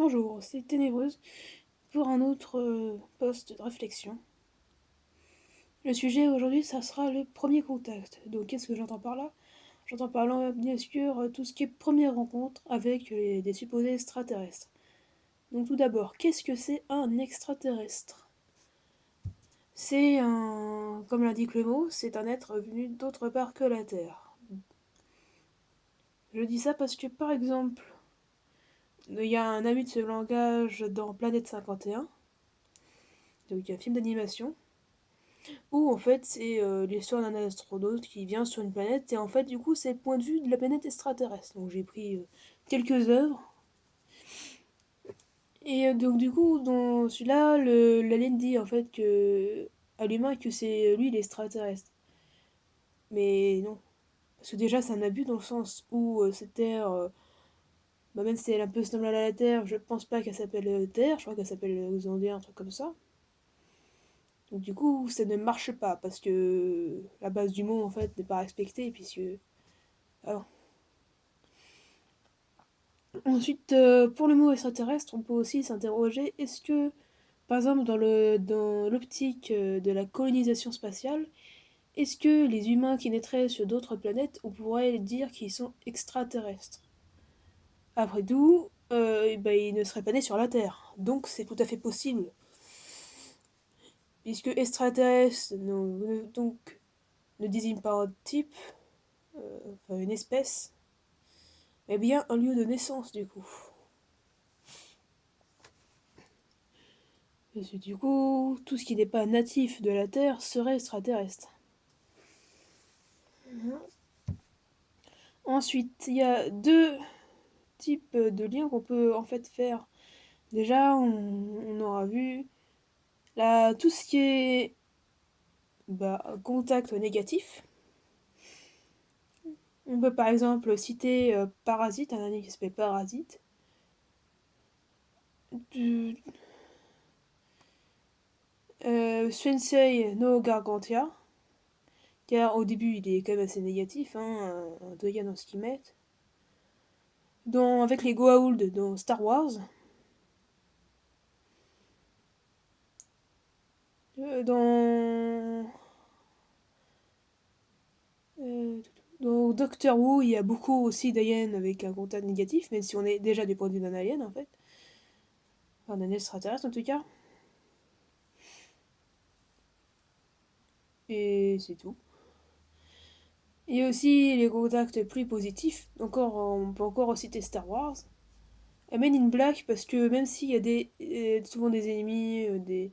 Bonjour, c'est Ténébreuse pour un autre post de réflexion. Le sujet aujourd'hui, ça sera le premier contact. Donc, qu'est-ce que j'entends par là? J'entends par là, bien sûr, tout ce qui est première rencontre avec des supposés extraterrestres. Donc, tout d'abord, qu'est-ce que c'est un extraterrestre? C'est un, comme l'indique le mot, c'est un être venu d'autre part que la Terre. Je dis ça parce que, par exemple, il y a un ami de ce langage dans Planète 51, donc un film d'animation, où en fait c'est l'histoire d'un astronaute qui vient sur une planète et en fait du coup c'est le point de vue de la planète extraterrestre. Donc j'ai pris quelques œuvres et donc du coup dans celui-là l'alien dit en fait que à l'humain que c'est lui l'extraterrestre. Mais non, parce que déjà c'est un abus dans le sens où cette Terre, même si elle est un peu semblable à la Terre, je pense pas qu'elle s'appelle Terre, je crois qu'elle s'appelle Xandia, un truc comme ça. Donc du coup, ça ne marche pas parce que la base du mot en fait n'est pas respectée puisque alors, ensuite, pour le mot extraterrestre, on peut aussi s'interroger, est-ce que, par exemple, dans l'optique de la colonisation spatiale, est-ce que les humains qui naîtraient sur d'autres planètes, on pourrait dire qu'ils sont extraterrestres? Après tout, eh ben, ils ne seraient pas nés sur la Terre, donc c'est tout à fait possible. Puisque extraterrestre donc, ne désigne pas un type, enfin une espèce, mais bien un lieu de naissance du coup. Parce que du coup, tout ce qui n'est pas natif de la Terre serait extraterrestre. Ensuite, il y a deux types de liens qu'on peut en fait faire. Déjà, on aura vu là, tout ce qui est contact négatif. On peut par exemple citer Parasite, un anime qui s'appelle Parasite. Du, Sensei no Gargantia, car au début il est quand même assez négatif, hein, un doyen dans ce qu'ils mettent. Avec les Goa'uld dans Star Wars. Dans Euh, Dans Doctor Who, il y a beaucoup aussi d'aliens avec un contact négatif, même si on est déjà du point de vue d'un alien en fait. Enfin, d'un extraterrestre en tout cas. Et c'est tout. Il y a aussi les contacts plus positifs. Encore, on peut encore citer Star Wars. Et Men in Black, parce que même s'il y a souvent des ennemis, des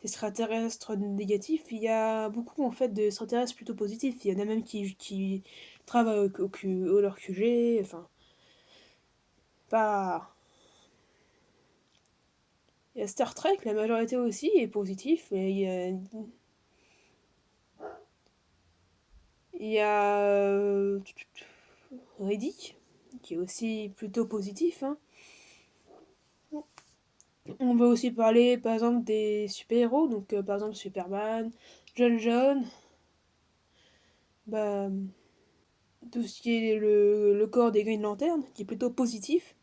extraterrestres négatifs, il y a beaucoup en fait d'extraterrestres plutôt positifs. Il y en a même qui travaillent au leur QG, enfin, pas. Il y a Star Trek, la majorité aussi est positif. Et il y a Riddick, qui est aussi plutôt positif, hein. On va aussi parler par exemple des super-héros, donc par exemple Superman, John, bah, tout ce qui est le corps des Green Lantern, qui est plutôt positif.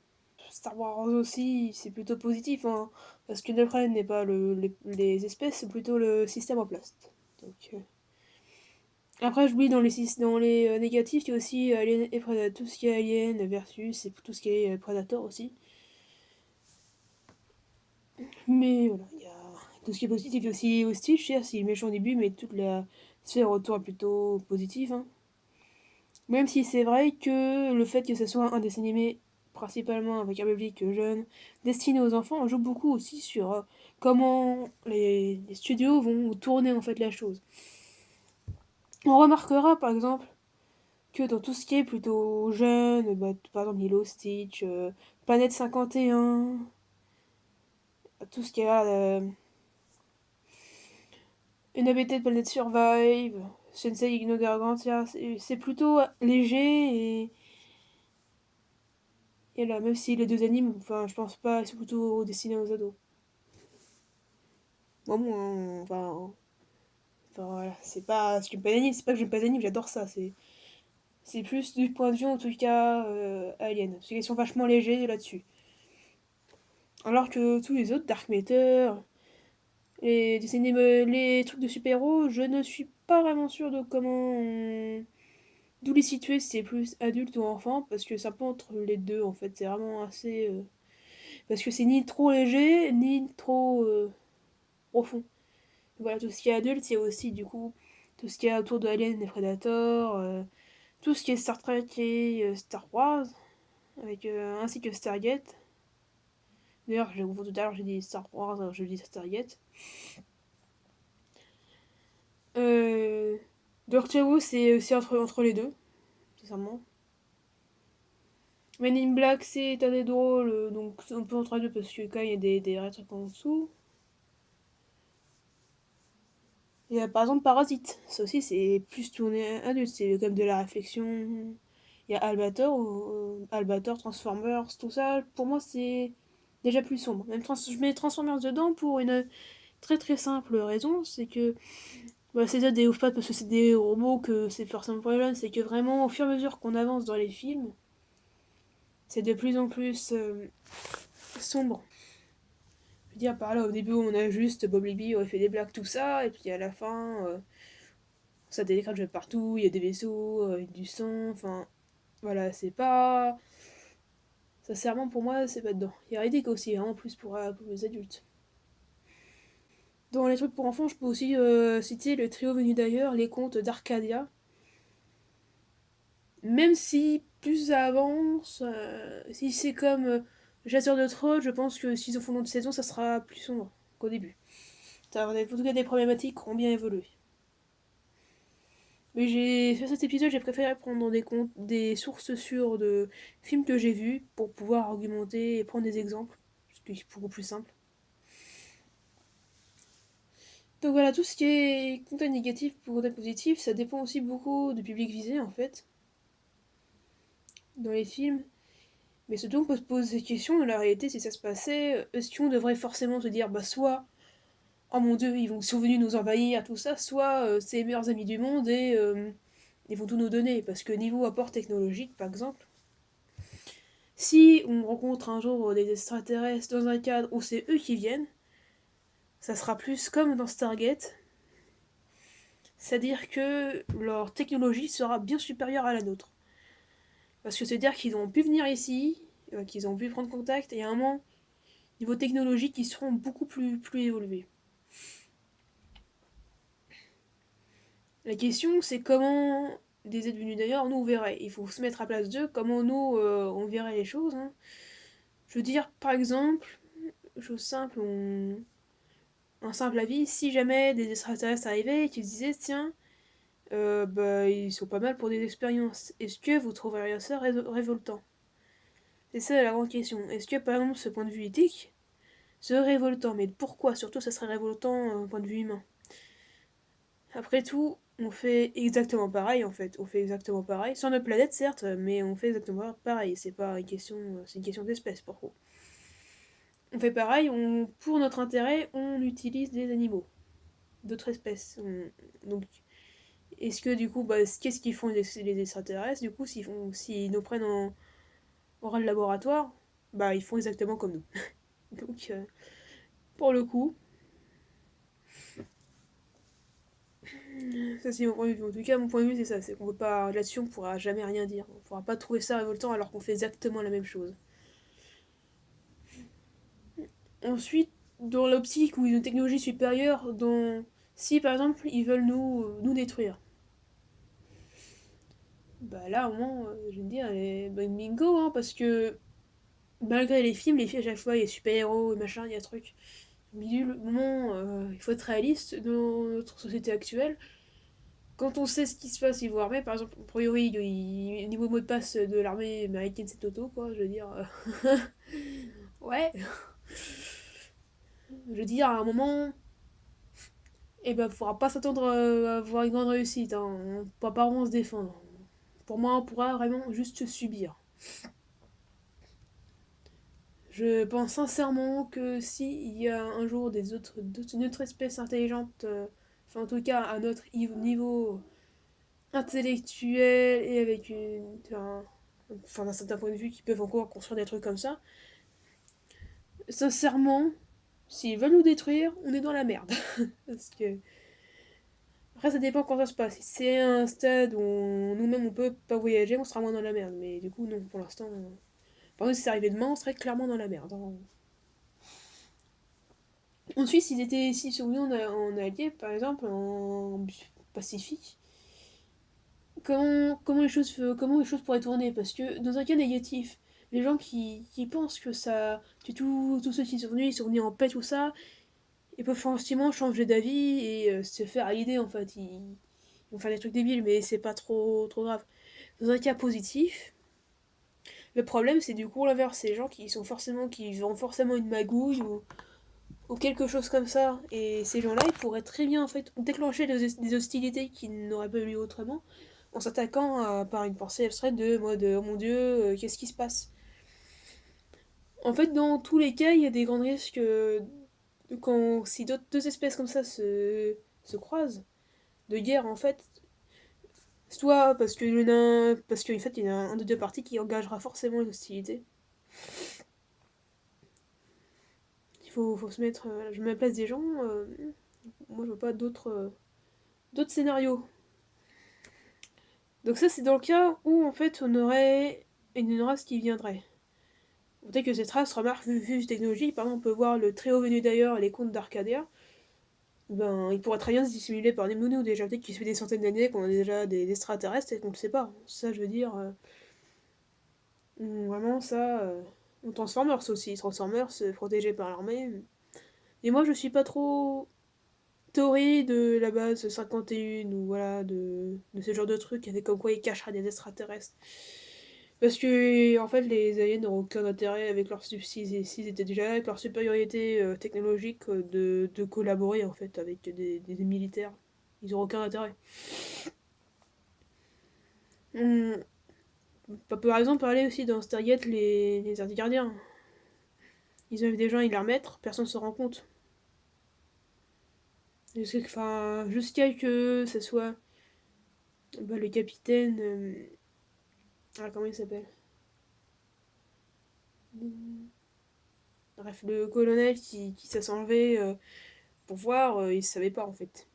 Star Wars aussi, c'est plutôt positif, hein, parce que le problème n'est pas les espèces, c'est plutôt le système en place. Donc, après, j'oublie dans les négatifs, il y a aussi Alien et Predator, tout ce qui est Alien versus et tout ce qui est Predator aussi. Mais voilà, il y a tout ce qui est positif, il y a aussi Hostile, je sais, c'est méchant au début, mais toute la sphère autour est plutôt positive, hein. Même si c'est vrai que le fait que ce soit un dessin animé principalement avec un public jeune, destiné aux enfants, on joue beaucoup aussi sur comment les studios vont tourner en fait la chose. On remarquera par exemple que dans tout ce qui est plutôt jeune, par exemple Lilo Stitch, Planète 51, tout ce qui est Inhabited Planet Survive, Sensei Igno Gargantia, c'est plutôt léger et là, même si les deux animes, enfin, je pense pas, c'est plutôt destiné aux ados. Moi, enfin voilà, c'est pas ce que j'aime pas les animes, c'est pas que j'aime pas les animes, j'adore ça, c'est plus du point de vue en tout cas alien, parce qu'ils sont vachement légers là-dessus. Alors que tous les autres, Dark Matter, les trucs de super-héros, je ne suis pas vraiment sûre de d'où les situer, si c'est plus adulte ou enfant, parce que ça peut entre les deux en fait, c'est vraiment assez... Parce que c'est ni trop léger, ni trop profond. Voilà, tout ce qui est adulte, c'est aussi du coup tout ce qui est autour de Alien et Predator, tout ce qui est Star Trek et Star Wars, ainsi que Stargate. D'ailleurs, tout à l'heure j'ai dit Star Wars, alors je dis Stargate. Euh, Doctor Who, c'est aussi entre les deux, sincèrement. Men in Black, c'est un des drôles, donc c'est un peu entre les deux parce que quand il y a des vrais trucs en dessous. Il y a par exemple Parasite, ça aussi c'est plus tourné adulte, c'est comme de la réflexion. Il y a Albator, Transformers, tout ça, pour moi c'est déjà plus sombre. Je mets Transformers dedans pour une très très simple raison, c'est que bah, c'est ça des ouf pas parce que c'est des robots que c'est forcément pour les jeunes, c'est que vraiment au fur et à mesure qu'on avance dans les films, c'est de plus en plus sombre. Je veux dire, par là, au début, on a juste Bob Libby aurait fait des blagues, tout ça, et puis à la fin, ça décrète de partout, il y a des vaisseaux, du sang, enfin, voilà, c'est pas. Sincèrement, pour moi, c'est pas dedans. Il y a Riddick aussi, hein, en plus pour les adultes. Dans les trucs pour enfants, je peux aussi citer le trio venu d'ailleurs, les contes d'Arcadia. Même si plus ça avance, si c'est comme Chasseur de Trolls, je pense que s'ils en font une autre saison, ça sera plus sombre qu'au début. Ça va être en tout cas des problématiques qui ont bien évolué. Mais sur cet épisode, j'ai préféré prendre des sources sûres de films que j'ai vus pour pouvoir argumenter et prendre des exemples, ce qui est beaucoup plus simple. Donc voilà, tout ce qui est contenu négatif pour contenu positif, ça dépend aussi beaucoup du public visé en fait, dans les films. Mais surtout, on peut se poser des questions dans la réalité si ça se passait. Est-ce qu'on devrait forcément se dire, bah, soit, oh mon dieu, sont venus nous envahir, tout ça, soit c'est les meilleurs amis du monde et ils vont tout nous donner. Parce que niveau apport technologique, par exemple, si on rencontre un jour des extraterrestres dans un cadre où c'est eux qui viennent, ça sera plus comme dans Stargate, c'est-à-dire que leur technologie sera bien supérieure à la nôtre. Parce que c'est-à-dire qu'ils ont pu venir ici, qu'ils ont pu prendre contact, et à un moment, niveau technologique, ils seront beaucoup plus évolués. La question, c'est comment des êtres venus d'ailleurs nous on verrait. Il faut se mettre à place d'eux, comment nous on verrait les choses. Hein. Je veux dire, par exemple, chose simple, un simple avis, si jamais des extraterrestres arrivaient et qu'ils disaient, tiens, bah, ils sont pas mal pour des expériences, est-ce que vous trouveriez ça révoltant? C'est ça la grande question. Est-ce que par exemple, ce point de vue éthique serait révoltant? Mais pourquoi surtout ça serait révoltant d'un point de vue humain? Après tout, on fait exactement pareil en fait. On fait exactement pareil. Sur notre planète certes, mais on fait exactement pareil. C'est pas une question, c'est une question d'espèce pour vous. On fait pareil, pour notre intérêt, on utilise des animaux, d'autres espèces. Donc, est-ce que du coup, bah, qu'est-ce qu'ils font les extraterrestres? Du coup, s'ils nous prennent en rôle laboratoire, bah ils font exactement comme nous. Donc, pour le coup, ça c'est mon point de vue. En tout cas, mon point de vue c'est ça, c'est qu'on peut pas, là-dessus on pourra jamais rien dire. On pourra pas trouver ça révoltant alors qu'on fait exactement la même chose. Ensuite, dans l'optique où ils ont une technologie supérieure, si par exemple ils veulent nous détruire, bah là au moins, je vais me dire, bah, bingo, hein, parce que malgré les films à chaque fois il y a super-héros et machin, il y a truc. Mais le moment, il faut être réaliste dans notre société actuelle. Quand on sait ce qui se passe niveau armée, par exemple, a priori, niveau mot de passe de l'armée américaine, c'est Toto, quoi, je veux dire. Ouais, je veux dire, à un moment, eh ben, faudra pas s'attendre à avoir une grande réussite, hein. On pourra pas vraiment se défendre. Pour moi, on pourra vraiment juste subir. Je pense sincèrement que s'il y a un jour une autre espèce intelligente, enfin en tout cas à notre niveau intellectuel et avec enfin d'un certain point de vue qui peuvent encore construire des trucs comme ça, Sincèrement, s'ils veulent nous détruire, on est dans la merde. Parce que. Après, ça dépend quand ça se passe. Si c'est un stade où nous-mêmes on peut pas voyager, on sera moins dans la merde. Mais du coup, non, pour l'instant. Par contre, si c'est arrivé demain, on serait clairement dans la merde, hein. Ensuite, s'ils sont venus en allié, par exemple, en Pacifique, comment les choses pourraient tourner? Parce que dans un cas négatif, les gens qui pensent que tous ceux qui sont venus, ils sont venus en paix, tout ça, ils peuvent facilement changer d'avis et se faire à l'idée en fait. Ils vont faire des trucs débiles, mais c'est pas trop grave. Dans un cas positif, le problème c'est du coup l'inverse, c'est les gens qui ont forcément une magouille ou quelque chose comme ça. Et ces gens-là, ils pourraient très bien en fait déclencher des hostilités qui n'auraient pas eu lieu autrement en s'attaquant par une pensée abstraite de mode oh mon dieu, qu'est-ce qui se passe. En fait, dans tous les cas, il y a des grands risques si deux espèces comme ça se croisent, de guerre en fait, soit parce qu'en fait il y en a un des deux parties qui engagera forcément une hostilité. Faut se mettre. Je me mets à la place des gens. Moi je vois pas d'autres scénarios. Donc ça c'est dans le cas où en fait on aurait une race qui viendrait. Peut-être que cette race remarque vu cette technologie, par exemple on peut voir le très haut venu d'ailleurs, les contes d'Arcadia, ben il pourrait très bien se dissimuler par des monos déjà, peut-être qu'il se fait des centaines d'années qu'on a déjà des extraterrestres et qu'on le sait pas. Ça je veux dire, vraiment ça, on Transformers aussi, Transformers protégé par l'armée. Et moi je suis pas trop théorie de la base 51 ou voilà de ce genre de truc avec comme quoi il cachera des extraterrestres. Parce que en fait les aliens n'auront aucun intérêt avec s'ils étaient déjà là, avec leur supériorité technologique de collaborer en fait avec des militaires. Ils n'auront aucun intérêt. On peut par exemple parler aussi dans Stargate les Gardiens. Ils avaient des gens à les remettre, personne ne se rend compte. Jusqu'à que ce soit le capitaine. Comment il s'appelle? Bref, le colonel qui s'est enlevé pour voir, il savait pas en fait.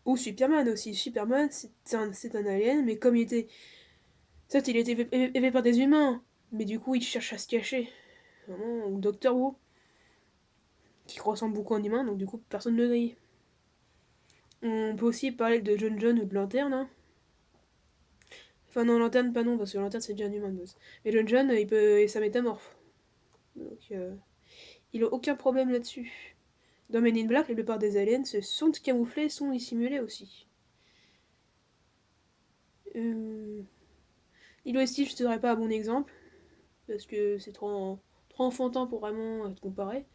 Ou Superman aussi. Superman, c'est un alien, mais comme il était. Certes, il était élevé par des humains, mais du coup, il cherche à se cacher. Vraiment, ou Doctor Who, qui ressemble beaucoup à un humain, donc du coup, personne ne le grille. On peut aussi parler de John ou de Lanterne, hein. Enfin, non, Lanterne, pas non, parce que Lanterne, c'est déjà un humain de base. Mais John, et ça métamorphe. Donc, il a aucun problème là-dessus. Dans Men in Black, la plupart des aliens se sont camouflés, sont dissimulés aussi. Euh... Lilo et Stitch, je ne serais pas un bon exemple, parce que c'est trop enfantin pour vraiment te comparer.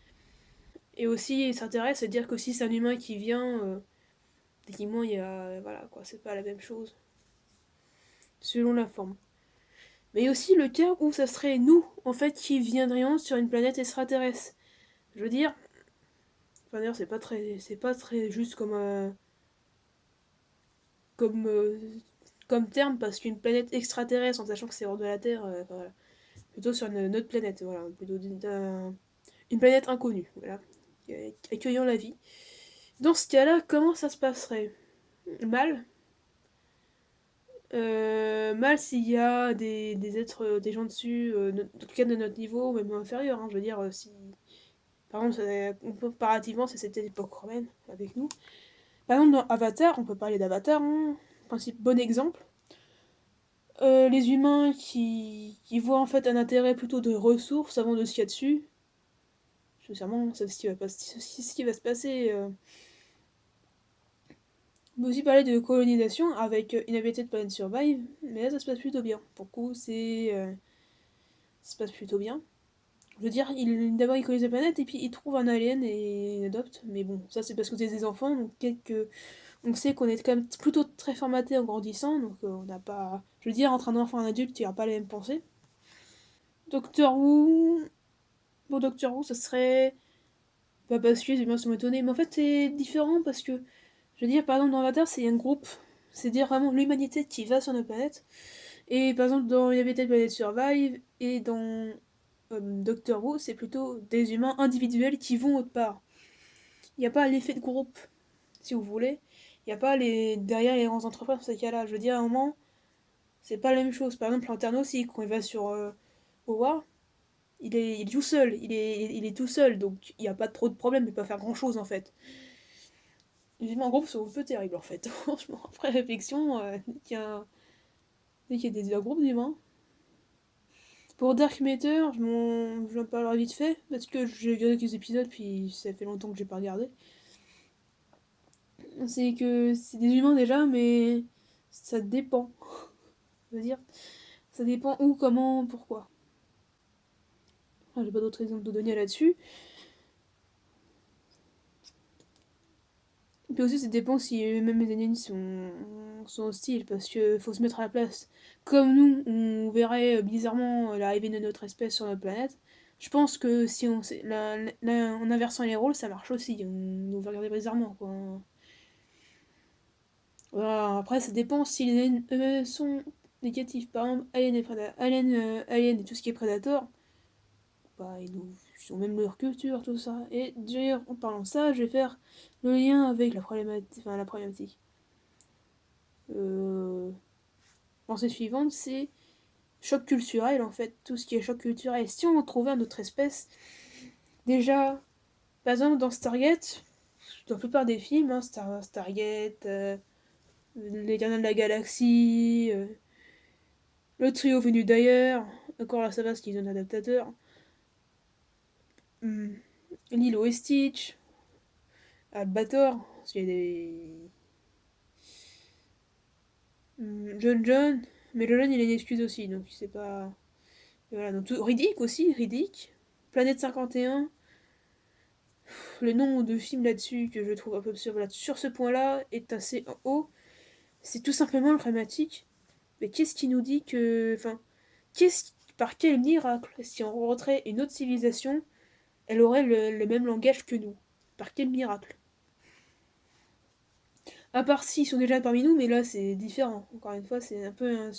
Et aussi, il s'intéresse à dire que si c'est un humain qui vient, techniquement, il y a. Voilà, quoi, c'est pas la même chose, selon la forme. Mais il y a aussi le cas où ça serait nous, en fait, qui viendrions sur une planète extraterrestre. Je veux dire. Enfin, d'ailleurs, c'est pas très juste comme, euh, comme terme, parce qu'une planète extraterrestre, en sachant que c'est hors de la Terre, enfin, voilà. Plutôt sur une autre planète, voilà, plutôt une planète inconnue, voilà, accueillant la vie. Dans ce cas-là, comment ça se passerait? Mal. Mal s'il y a des êtres, des gens dessus, en tout cas de notre niveau, même inférieur, hein, je veux dire, si. Par exemple, comparativement, c'est cette époque romaine avec nous. Par exemple, dans Avatar, on peut parler d'Avatar, hein, principe bon exemple. Les humains qui voient en fait un intérêt plutôt de ressources avant de ce qu'il y a dessus. Sincèrement, c'est ce qui va se passer. On peut aussi parler de colonisation avec Inhabited Planet Survive, mais là ça se passe plutôt bien. Pour le coup, ça se passe plutôt bien. Je veux dire, d'abord ils colonisent la planète et puis ils trouvent un alien et ils adoptent. Mais bon, ça c'est parce que c'est des enfants, donc on sait qu'on est quand même plutôt très formaté en grandissant, donc on n'a pas. Je veux dire, entre un enfant et un adulte, il n'y a pas les mêmes pensées. Doctor Who. Pour Doctor Who, ça serait. Pas parce que les humains sont étonnés, mais en fait c'est différent parce que. Je veux dire, par exemple, dans Avatar, c'est un groupe. C'est-à-dire vraiment l'humanité qui va sur notre planète. Et par exemple, dans Inhabited Planet Survive et dans Doctor Who, c'est plutôt des humains individuels qui vont autre part. Il n'y a pas l'effet de groupe, si vous voulez. Il n'y a pas derrière les grandes entreprises dans ces cas-là. Je veux dire, à un moment, c'est pas la même chose. Par exemple, Lanterne aussi, quand il va sur Howard, il est tout seul. Il est tout seul, donc il n'y a pas trop de problème, il peut pas faire grand-chose en fait. Les humains en groupe sont un peu terribles en fait. Franchement, après réflexion, dès qu'il y a des groupes d'humains. Pour Dark Matter, j'en parlerai vite fait, parce que j'ai regardé quelques épisodes, puis ça fait longtemps que j'ai pas regardé. C'est que c'est des humains déjà, mais ça dépend. Je veux dire, ça dépend où, comment, pourquoi. Enfin, j'ai pas d'autres exemples de donner là-dessus. Puis aussi, ça dépend si même les aliens sont hostiles, parce que faut se mettre à la place. Comme nous, on verrait bizarrement l'arrivée de notre espèce sur notre planète, je pense que si en inversant les rôles, ça marche aussi. On va regarder bizarrement, quoi. Voilà, après, ça dépend si les aliens eux sont négatifs. Par exemple, Alien et tout ce qui est Predator, bah, ils ont même leur culture, tout ça. Et d'ailleurs, en parlant de ça, je vais faire le lien avec la problématique. Pensée suivante, c'est choc culturel, en fait. Tout ce qui est choc culturel. Si on trouvait une autre espèce, déjà, par exemple, dans Stargate, dans la plupart des films, hein, Stargate, Les Gardiens de la Galaxie, le trio venu d'ailleurs, encore là ça va parce qu'ils ont un adaptateur, hum, Lilo et Stitch, Albator, parce qu'il y a des. John, mais John il a une excuse aussi, donc c'est pas. Voilà, donc Riddick aussi, Riddick, Planète 51, le nombre de films là-dessus que je trouve un peu sur ce point-là est assez haut. C'est tout simplement le dramatique. Mais qu'est-ce qui nous dit que. Enfin, par quel miracle, si on rencontrait une autre civilisation, elle aurait le même langage que nous? Par quel miracle? À part s'ils sont déjà parmi nous, mais là c'est différent. Encore une fois, c'est un peu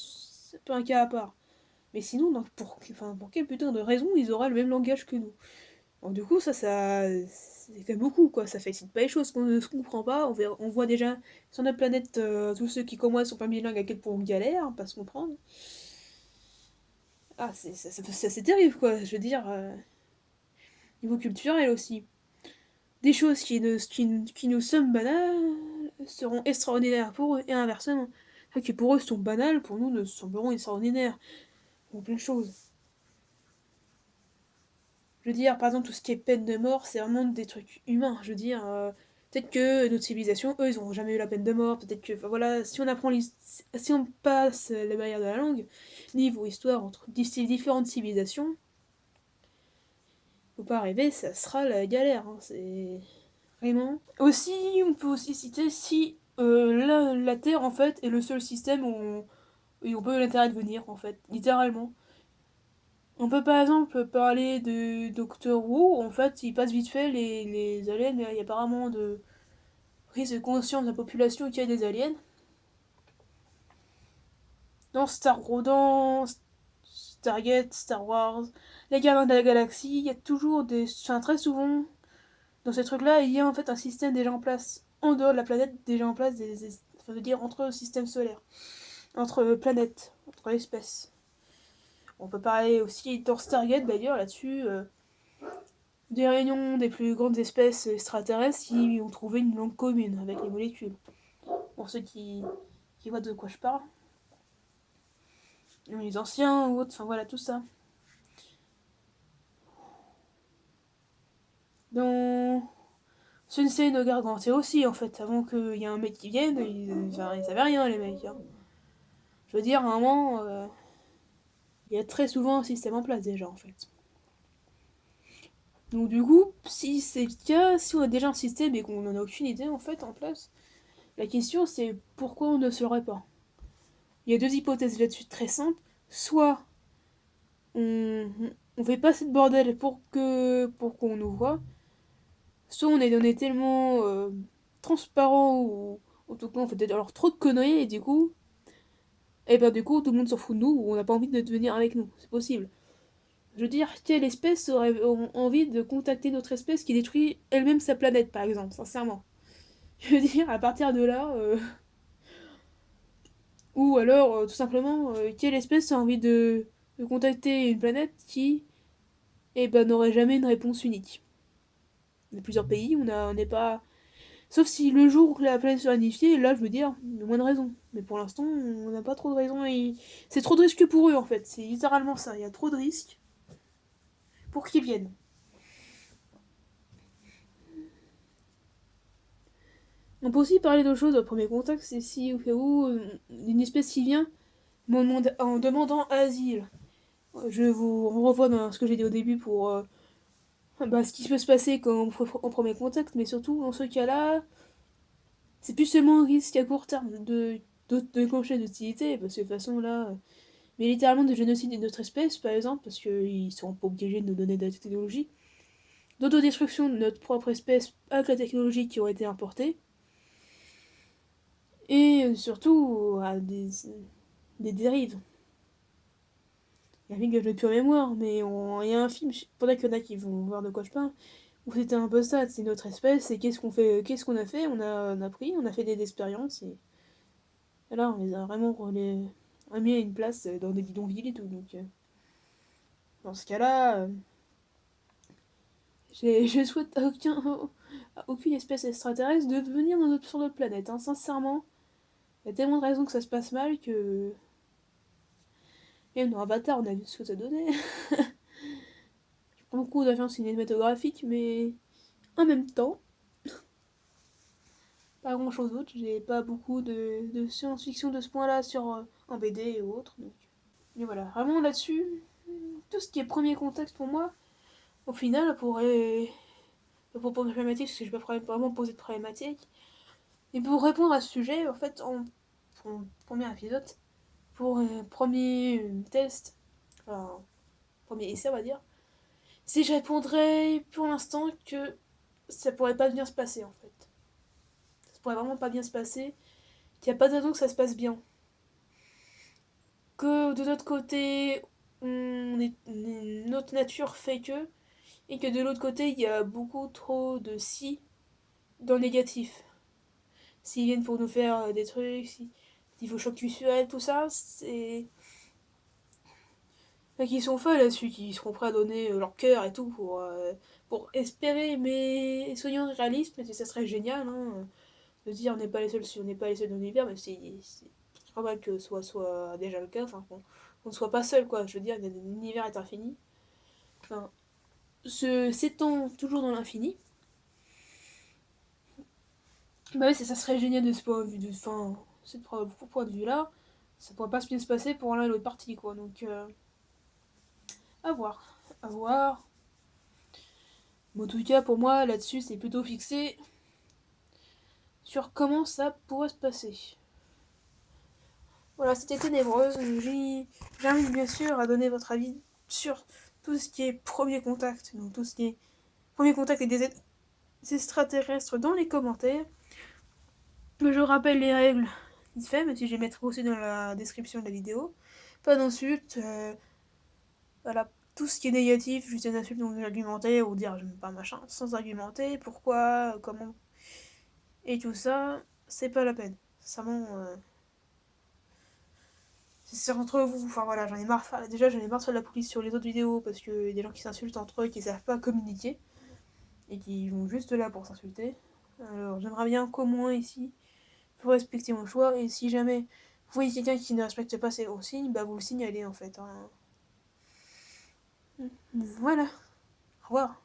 un cas à part. Mais sinon, donc, pour quelle putain de raison ils auraient le même langage que nous? Donc, du coup, c'est fait beaucoup, quoi. Ça facilite pas les choses. On ne se comprend pas. On voit déjà sur notre planète, tous ceux qui, comme moi, sont pas bilingues, à quel point on galère, à pas se comprendre. Ah, c'est terrible, quoi. Je veux dire, niveau culturel aussi. Des choses qui nous semblent banales seront extraordinaires pour eux, et inversement. Celles qui pour eux sont banales, pour nous ne sembleront extraordinaires. Ou plein de choses. Je veux dire, par exemple, tout ce qui est peine de mort, c'est vraiment des trucs humains. Je veux dire, peut-être que notre civilisation, eux, ils n'ont jamais eu la peine de mort. Peut-être que, enfin, voilà, si on passe la barrière de la langue, niveau histoire entre différentes civilisations, faut pas rêver, ça sera la galère. Hein, c'est vraiment. Aussi, on peut aussi citer si la Terre, en fait, est le seul système où on peut l'intérêt de venir, en fait, littéralement. On peut par exemple parler de Doctor Who, en fait, il passe vite fait les aliens, mais il y a apparemment de prise de conscience de la population qu'il y a des aliens. Dans Stargate, Star Wars, les Gardiens de la Galaxie, il y a toujours des. Enfin, très souvent, dans ces trucs-là, il y a en fait un système déjà en place, en dehors de la planète, déjà en place, enfin, je veux dire, entre systèmes solaires, entre planètes, entre espèces. On peut parler aussi dans Stargate d'ailleurs là-dessus. Des réunions des plus grandes espèces extraterrestres qui ont trouvé une langue commune avec les molécules. Pour ceux qui voient de quoi je parle. Les anciens ou autres, enfin voilà, tout ça. Dans Sensei no Gargantua aussi, en fait, avant qu'il y ait un mec qui vienne, ils savaient rien, les mecs. Hein. Je veux dire, à un moment, il y a très souvent un système en place déjà, en fait. Donc du coup, si c'est le cas, si on a déjà un système et qu'on n'en a aucune idée, en fait, en place, la question c'est pourquoi on ne saurait pas. Il y a deux hypothèses là-dessus très simples. Soit on fait pas assez de bordel pour qu'on nous voit, soit on est tellement transparent ou en tout cas on fait alors trop de conneries et du coup et ben du coup tout le monde s'en fout de nous ou on n'a pas envie de venir avec nous. C'est possible. Je veux dire, quelle espèce aurait envie de contacter notre espèce qui détruit elle-même sa planète, par exemple, sincèrement. Je veux dire, à partir de là, ou alors, tout simplement, quelle espèce a envie de contacter une planète qui, eh ben, n'aurait jamais une réponse unique. On a plusieurs pays, on n'est pas... Sauf si le jour où la planète sera unifiée, là, je veux dire, il y a moins de raisons. Mais pour l'instant, on n'a pas trop de raisons et... C'est trop de risques pour eux, en fait. C'est littéralement ça. Il y a trop de risques pour qu'ils viennent. On peut aussi parler d'autre chose au premier contact, c'est si au cas où une espèce qui vient en demandant asile. Je vous revois dans ce que j'ai dit au début pour ce qui peut se passer quand en premier contact, mais surtout dans ce cas-là, c'est plus seulement un risque à court terme de déclencher d'hostilité, parce que de toute façon là, mais littéralement de génocide de notre espèce par exemple, parce qu'ils sont pas obligés de nous donner de la technologie, d'autodestruction de notre propre espèce avec la technologie qui aurait été importée, et surtout des dérives. Il y a un film que je n'ai plus en mémoire, mais il y a un film, peut-être qu'il y en a qui vont voir de quoi je parle, où c'était un peu ça, c'est notre espèce, et qu'est-ce qu'on a fait, on a fait des expériences, et là on les a vraiment remis à une place dans des bidonvilles et tout, donc dans ce cas-là, je souhaite à aucune espèce extraterrestre de venir sur notre planète, hein, sincèrement. Il y a tellement de raisons que ça se passe mal que... Même dans Avatar, on a vu ce que ça donnait. J'ai pas beaucoup d'influence cinématographique, mais en même temps, pas grand chose d'autre. J'ai pas beaucoup de science-fiction de ce point-là sur en BD et autres. Donc. Mais voilà, vraiment là-dessus, tout ce qui est premier contact pour moi, au final, pourrait. Pour poser de problématique, parce que je vais pas vraiment poser de problématique. Et pour répondre à ce sujet, en fait, pour premier épisode, pour premier test, enfin, premier essai, on va dire, si je répondrais pour l'instant que ça pourrait pas bien se passer, en fait. Ça pourrait vraiment pas bien se passer, qu'il n'y a pas de raison que ça se passe bien. Que de notre côté, notre nature fait que, et que de l'autre côté, il y a beaucoup trop de si dans le négatif. S'ils viennent pour nous faire des trucs, niveau choc culturel, tout ça, c'est. Enfin, qu'ils sont faits là-dessus, qui seront prêts à donner leur cœur et tout pour espérer, mais soyons réalistes, mais ça serait génial, hein, de dire on n'est pas les seuls dans l'univers, mais c'est pas mal que ce soit déjà le cas, enfin qu'on ne soit pas seul, quoi. Je veux dire, l'univers est infini. Enfin, s'étend toujours dans l'infini. Bah oui, ça serait génial de ce point de vue, point de vue-là. Ça pourrait pas bien se passer pour l'un et l'autre partie, quoi. Donc, à voir. À voir. Mais en tout cas, pour moi, là-dessus, c'est plutôt fixé sur comment ça pourrait se passer. Voilà, c'était Ténébreuse. J'invite bien sûr à donner votre avis sur tout ce qui est premier contact. Donc, tout ce qui est premier contact avec des extraterrestres dans les commentaires. Je rappelle les règles vite fait, même si je les mettrai aussi dans la description de la vidéo. Pas d'insultes. Voilà, tout ce qui est négatif, juste des insultes non argumentées ou dire j'aime pas machin, sans argumenter, pourquoi, comment, et tout ça, c'est pas la peine. Sincèrement, c'est entre vous. Enfin voilà, j'en ai marre. Enfin, déjà, j'en ai marre de faire de la police sur les autres vidéos parce qu'il y a des gens qui s'insultent entre eux, qui savent pas communiquer et qui vont juste là pour s'insulter. Alors, j'aimerais bien qu'au moins ici, vous respectez mon choix et si jamais vous voyez quelqu'un qui ne respecte pas ses consignes, bah vous le signalez en fait. Hein. Voilà. Au revoir.